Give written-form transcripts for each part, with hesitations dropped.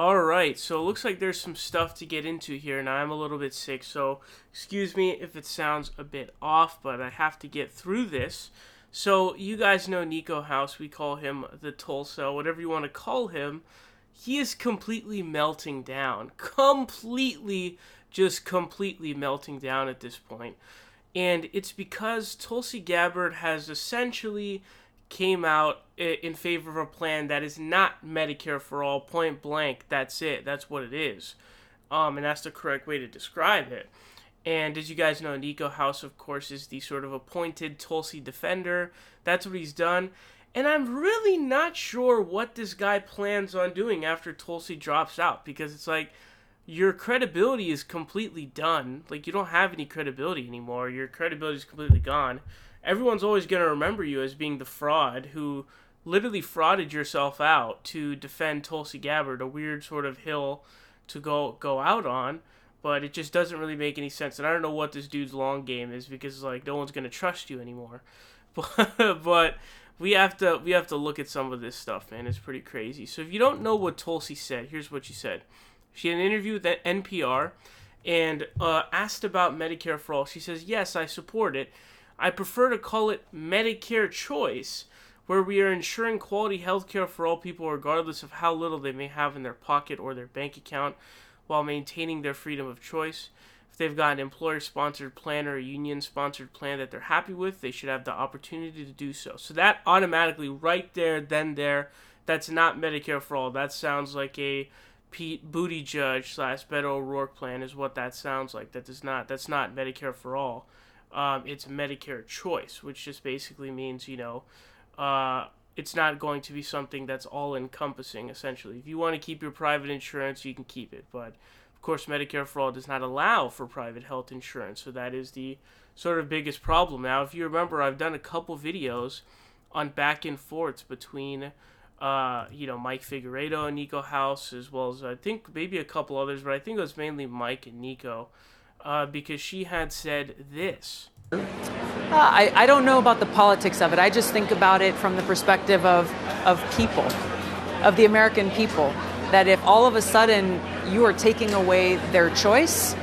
Alright, so it looks like there's some stuff to get into here, and I'm a little bit sick, so excuse me if it sounds a bit off, but I have to get through this. So, you guys know Nikko House, we call him the Tulsa, whatever you want to call him. He is completely melting down. Completely melting down at this point. And it's because Tulsi Gabbard has essentially came out in favor of a plan that is not Medicare for all, point blank. That's it. That's what it is. And that's the correct way to describe it. And as you guys know, Nikko House, of course, is the sort of appointed Tulsi defender. That's what he's done. And I'm really not sure what this guy plans on doing after Tulsi drops out, because it's like, your credibility is completely done. Like, you don't have any credibility anymore. Your credibility is completely gone. Everyone's always going to remember you as being the fraud who literally frauded yourself out to defend Tulsi Gabbard, a weird sort of hill to go out on, but it just doesn't really make any sense. And I don't know what this dude's long game is, because like no one's going to trust you anymore. But we have to look at some of this stuff, man. It's pretty crazy. So if you don't know what Tulsi said, here's what she said. She had an interview with NPR and asked about Medicare for all. She says, "Yes, I support it. I prefer to call it Medicare Choice, where we are ensuring quality health care for all people regardless of how little they may have in their pocket or their bank account, while maintaining their freedom of choice. If they've got an employer-sponsored plan or a union-sponsored plan that they're happy with, they should have the opportunity to do so." So that automatically, right there, then there, that's not Medicare for all. That sounds like a Pete Buttigieg / Beto O'Rourke plan is what that sounds like. That's not Medicare for all. It's Medicare Choice, which just basically means, it's not going to be something that's all-encompassing, essentially. If you want to keep your private insurance, you can keep it. But, of course, Medicare for all does not allow for private health insurance, so that is the sort of biggest problem. Now, if you remember, I've done a couple videos on back and forths between Mike Figueredo and Nikko House, as well as I think maybe a couple others, but I think it was mainly Mike and Niko, because she had said this. I don't know about the politics of it. I just think about it from the perspective of people, of the American people, that if all of a sudden you are taking away their choice,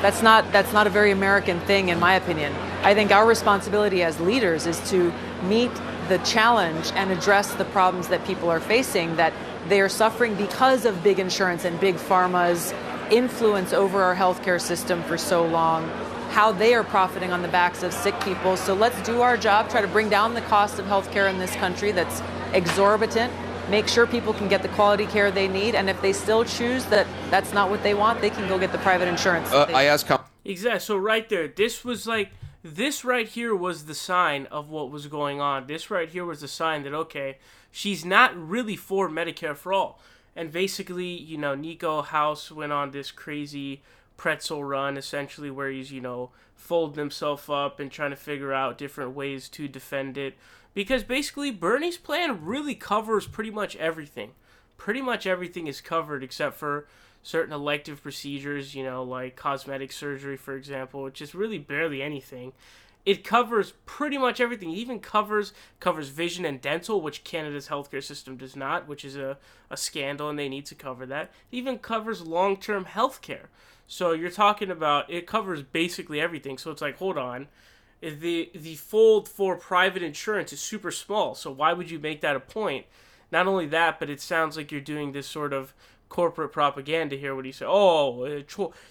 that's not a very American thing, in my opinion. I think our responsibility as leaders is to meet the challenge and address the problems that people are facing, that they are suffering because of big insurance and big pharma's influence over our healthcare system for so long, how they are profiting on the backs of sick people. So let's do our job, try to bring down the cost of healthcare in this country that's exorbitant, make sure people can get the quality care they need, and if they still choose that that's not what they want, they can go get the private insurance. Exactly. So right there, this right here was the sign of what was going on. This right here was the sign that, okay, she's not really for Medicare for all. And basically, Nikko House went on this crazy pretzel run, essentially, where he's, folding himself up and trying to figure out different ways to defend it. Because basically, Bernie's plan really covers pretty much everything. Pretty much everything is covered except for certain elective procedures, like cosmetic surgery, for example, which is really barely anything. It covers pretty much everything. It even covers vision and dental, which Canada's healthcare system does not, which is a scandal, and they need to cover that. It even covers long-term healthcare. So you're talking about, it covers basically everything. So it's like, hold on. The fold for private insurance is super small, so why would you make that a point? Not only that, but it sounds like you're doing this sort of corporate propaganda here when you say,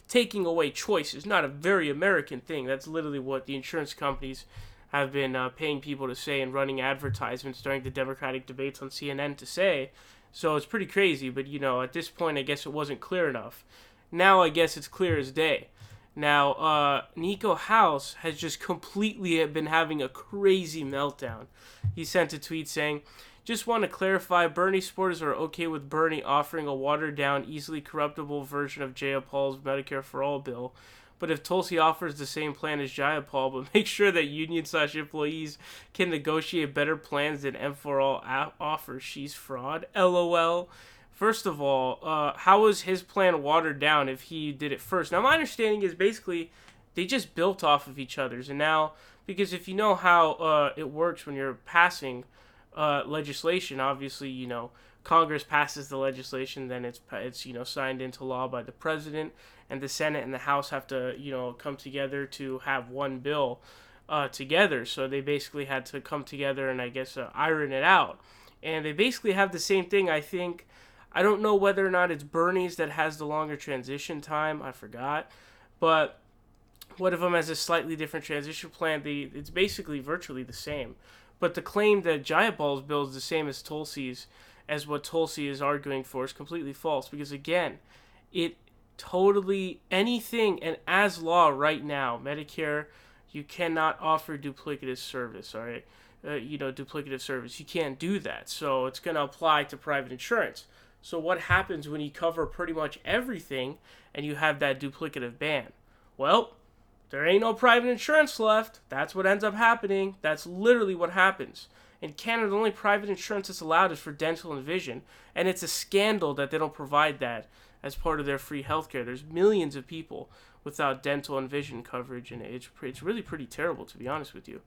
taking away choice is not a very American thing. That's literally what the insurance companies have been paying people to say and running advertisements during the Democratic debates on CNN to say. So it's pretty crazy, but at this point I guess it wasn't clear enough. Now I guess it's clear as day. Now, Nikko House has just completely been having a crazy meltdown. He sent a tweet saying, "Just want to clarify, Bernie supporters are okay with Bernie offering a watered-down, easily corruptible version of Jayapal's Medicare for All bill. But if Tulsi offers the same plan as Jayapal, but make sure that union/employees can negotiate better plans than M4All offers, she's fraud. LOL." First of all, how was his plan watered down if he did it first? Now, my understanding is basically they just built off of each other's. And now, because if you know how it works when you're passing legislation, obviously, Congress passes the legislation, then it's signed into law by the president, and the Senate and the House have to come together to have one bill together. So they basically had to come together and I guess iron it out, and they basically have the same thing. I think I don't know whether or not it's Bernie's that has the longer transition time. I forgot, but one of them has a slightly different transition plan. It's basically virtually the same. But the claim that Jayapal's bill is the same as Tulsi's, as what Tulsi is arguing for, is completely false. Because again, it totally, anything, and as law right now, Medicare, you cannot offer duplicative service, all right? Duplicative service. You can't do that. So it's going to apply to private insurance. So what happens when you cover pretty much everything and you have that duplicative ban? Well, there ain't no private insurance left. That's what ends up happening. That's literally what happens. In Canada, the only private insurance that's allowed is for dental and vision, and it's a scandal that they don't provide that as part of their free healthcare. There's millions of people without dental and vision coverage, and it's really pretty terrible, to be honest with you.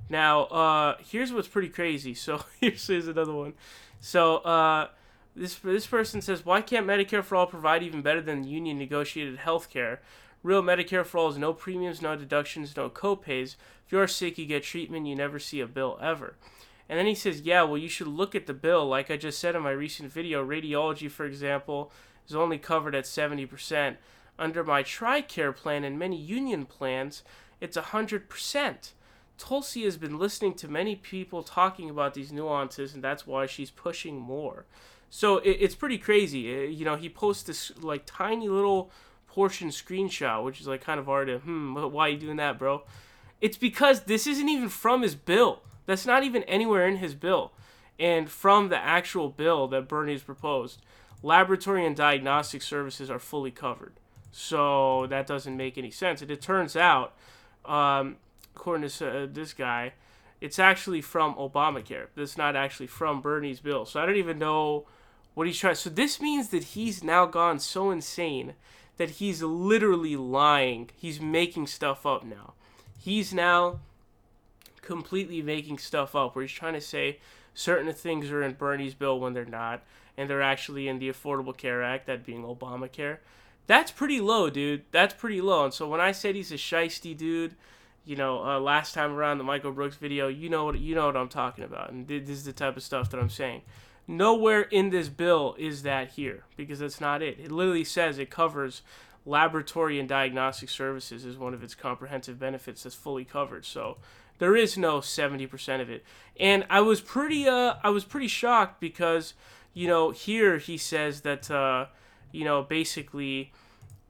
Now, here's what's pretty crazy. So here's another one. So this person says, why can't Medicare for All provide even better than union negotiated healthcare? Real Medicare for All is no premiums, no deductions, no copays. If you're sick, you get treatment. You never see a bill ever. And then he says, yeah, well, you should look at the bill. Like I just said in my recent video, radiology, for example, is only covered at 70%. Under my TRICARE plan and many union plans, it's 100%. Tulsi has been listening to many people talking about these nuances, and that's why she's pushing more. So it's pretty crazy. He posts this like tiny little portion screenshot, which is like kind of hard to, why are you doing that, bro? It's because this isn't even from his bill. That's not even anywhere in his bill. And from the actual bill that Bernie's proposed, laboratory and diagnostic services are fully covered. So that doesn't make any sense. And it turns out, according to this guy, it's actually from Obamacare. It's not actually from Bernie's bill. So I don't even know what he's trying. So this means that he's now gone so insane that he's literally lying. He's making stuff up now. He's now completely making stuff up where he's trying to say certain things are in Bernie's bill when they're not, and they're actually in the Affordable Care Act, that being Obamacare. That's pretty low, dude. That's pretty low. And so when I said he's a shiesty dude, last time around the Michael Brooks video, you know what I'm talking about. And this is the type of stuff that I'm saying. Nowhere in this bill is that here, because that's not it. It literally says it covers laboratory and diagnostic services as one of its comprehensive benefits that's fully covered. So there is no 70% of it. And I was pretty shocked because, here he says that, basically,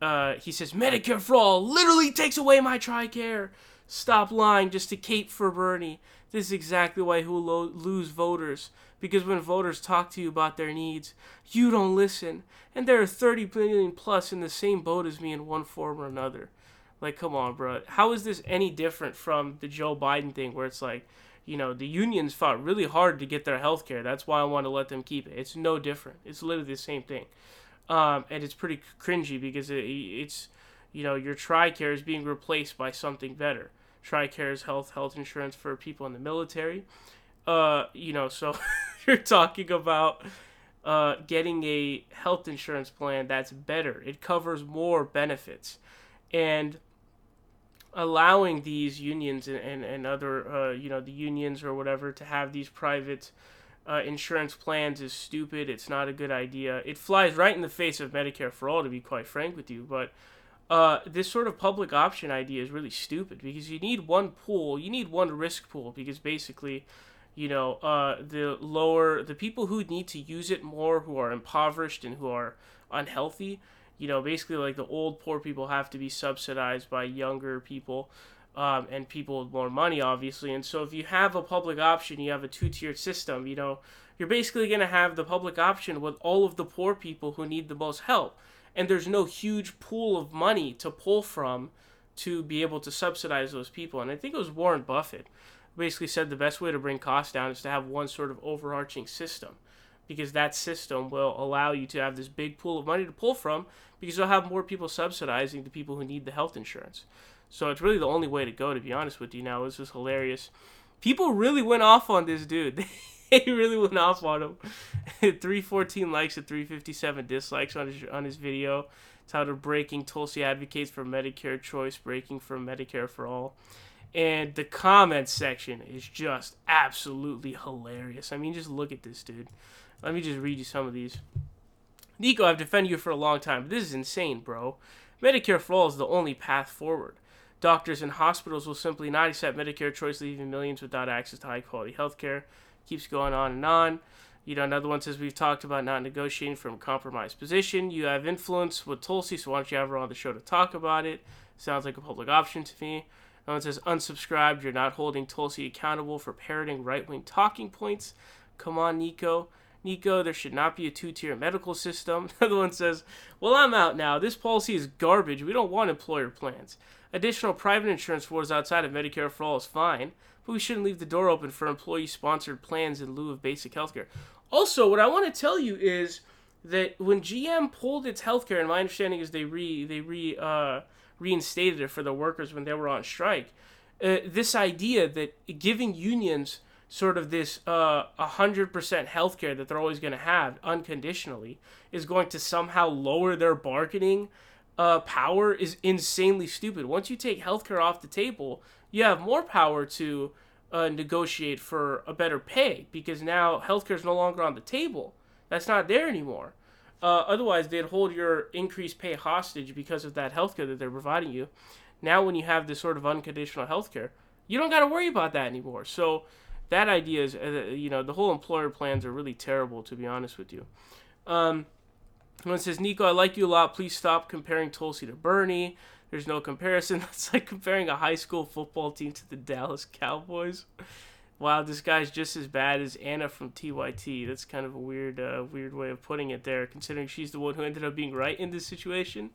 he says Medicare for All literally takes away my TRICARE. Stop lying just to cape for Bernie. This is exactly why he'll lose voters. Because when voters talk to you about their needs, you don't listen. And there are 30 million plus in the same boat as me in one form or another. Like, come on, bro. How is this any different from the Joe Biden thing where it's like, the unions fought really hard to get their health care. That's why I want to let them keep it. It's no different. It's literally the same thing. And it's pretty cringy because it's your TRICARE is being replaced by something better. TRICARE is health insurance for people in the military. So you're talking about getting a health insurance plan that's better. It covers more benefits. And allowing these unions and other, the unions or whatever to have these private insurance plans is stupid. It's not a good idea. It flies right in the face of Medicare for All, to be quite frank with you. But this sort of public option idea is really stupid because you need one pool. You need one risk pool because basically, the people who need to use it more, who are impoverished and who are unhealthy, basically like the old poor people have to be subsidized by younger people and people with more money, obviously. And so if you have a public option, you have a two-tiered system, you're basically going to have the public option with all of the poor people who need the most help. And there's no huge pool of money to pull from to be able to subsidize those people. And I think it was Warren Buffett who basically said the best way to bring costs down is to have one sort of overarching system, because that system will allow you to have this big pool of money to pull from, because you'll have more people subsidizing the people who need the health insurance. So it's really the only way to go, to be honest with you. Now, this is hilarious. People really went off on this dude. He really went off on him. 314 likes and 357 dislikes on his video. It's how they're breaking. Tulsi advocates for Medicare choice, breaking for Medicare for all. And the comments section is just absolutely hilarious. I mean, just look at this, dude. Let me just read you some of these. Niko, I've defended you for a long time, but this is insane, bro. Medicare for all is the only path forward. Doctors and hospitals will simply not accept Medicare choice, leaving millions without access to high-quality health care. Keeps going on and on. You know, another one says, we've talked about not negotiating from a compromised position. You have influence with Tulsi, so why don't you have her on the show to talk about it? Sounds like a public option to me. Another one says, unsubscribed. You're not holding Tulsi accountable for parroting right-wing talking points. Come on, Niko. Niko, there should not be a two-tier medical system. Another one says, well, I'm out now. This policy is garbage. We don't want employer plans. Additional private insurance for those outside of Medicare for all is fine, but we shouldn't leave the door open for employee-sponsored plans in lieu of basic healthcare. Also, what I want to tell you is that when GM pulled its healthcare, and my understanding is they reinstated it for the workers when they were on strike, this idea that giving unions sort of this 100% healthcare that they're always going to have unconditionally is going to somehow lower their bargaining power is insanely stupid. Once you take healthcare off the table, you have more power to negotiate for a better pay, because now healthcare is no longer on the table. That's not there anymore. Otherwise, they'd hold your increased pay hostage because of that healthcare that they're providing you. Now, when you have this sort of unconditional healthcare, you don't got to worry about that anymore. So that idea is, the whole employer plans are really terrible, to be honest with you. One says, Niko, I like you a lot. Please stop comparing Tulsi to Bernie. There's no comparison. That's like comparing a high school football team to the Dallas Cowboys. Wow, this guy's just as bad as Anna from TYT. That's kind of a weird way of putting it there, considering she's the one who ended up being right in this situation.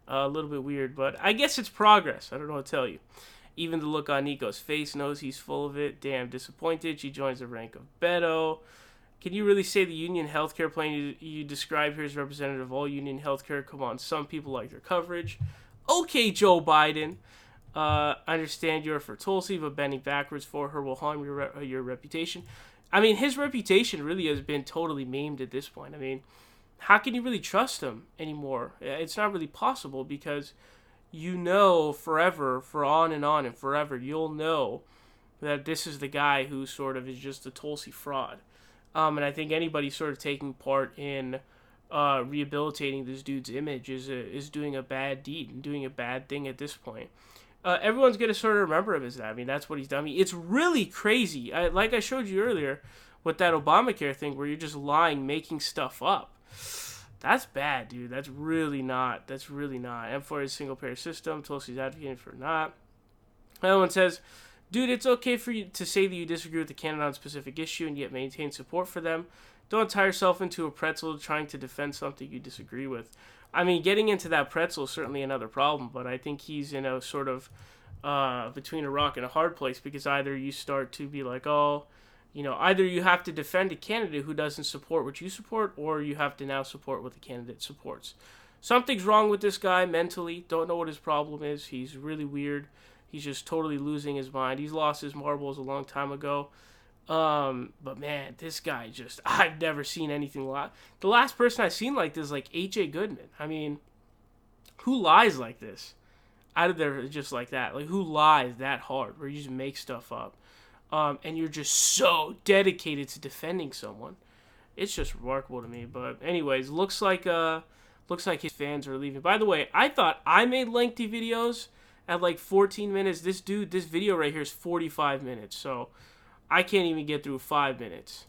A little bit weird, but I guess it's progress. I don't know what to tell you. Even the look on Niko's face knows he's full of it. Damn disappointed. She joins the rank of Beto. Can you really say the union healthcare plan you describe here is representative of all union healthcare? Come on, some people like their coverage. Okay, Joe Biden. I understand you're for Tulsi, but bending backwards for her will harm your reputation. I mean, his reputation really has been totally maimed at this point. I mean, how can you really trust him anymore? It's not really possible, because forever, for on and forever, you'll know that this is the guy who sort of is just a Tulsi fraud. And I think anybody sort of taking part in rehabilitating this dude's image is doing a bad deed and doing a bad thing at this point. Everyone's going to sort of remember him as that. I mean, that's what he's done. I mean, it's really crazy. Like I showed you earlier with that Obamacare thing where you're just lying, making stuff up. That's bad, dude. That's really not. And for his single-payer system, Tulsi's advocating for not. Another one says, dude, it's okay for you to say that you disagree with the candidate on a specific issue and yet maintain support for them. Don't tie yourself into a pretzel trying to defend something you disagree with. I mean, getting into that pretzel is certainly another problem, but I think he's in a sort of between a rock and a hard place, because either you start to be like, either you have to defend a candidate who doesn't support what you support, or you have to now support what the candidate supports. Something's wrong with this guy mentally. Don't know what his problem is. He's really weird. He's just totally losing his mind. He's lost his marbles a long time ago. But man, this guy I've never seen anything like. The last person I've seen like this is like AJ Goodman. I mean, who lies like this? Out of there just like that. Like, who lies that hard where you just make stuff up? And you're just so dedicated to defending someone. It's just remarkable to me. But anyways, looks like his fans are leaving. By the way, I thought I made lengthy videos at like 14 minutes. This video right here is 45 minutes. So I can't even get through 5 minutes.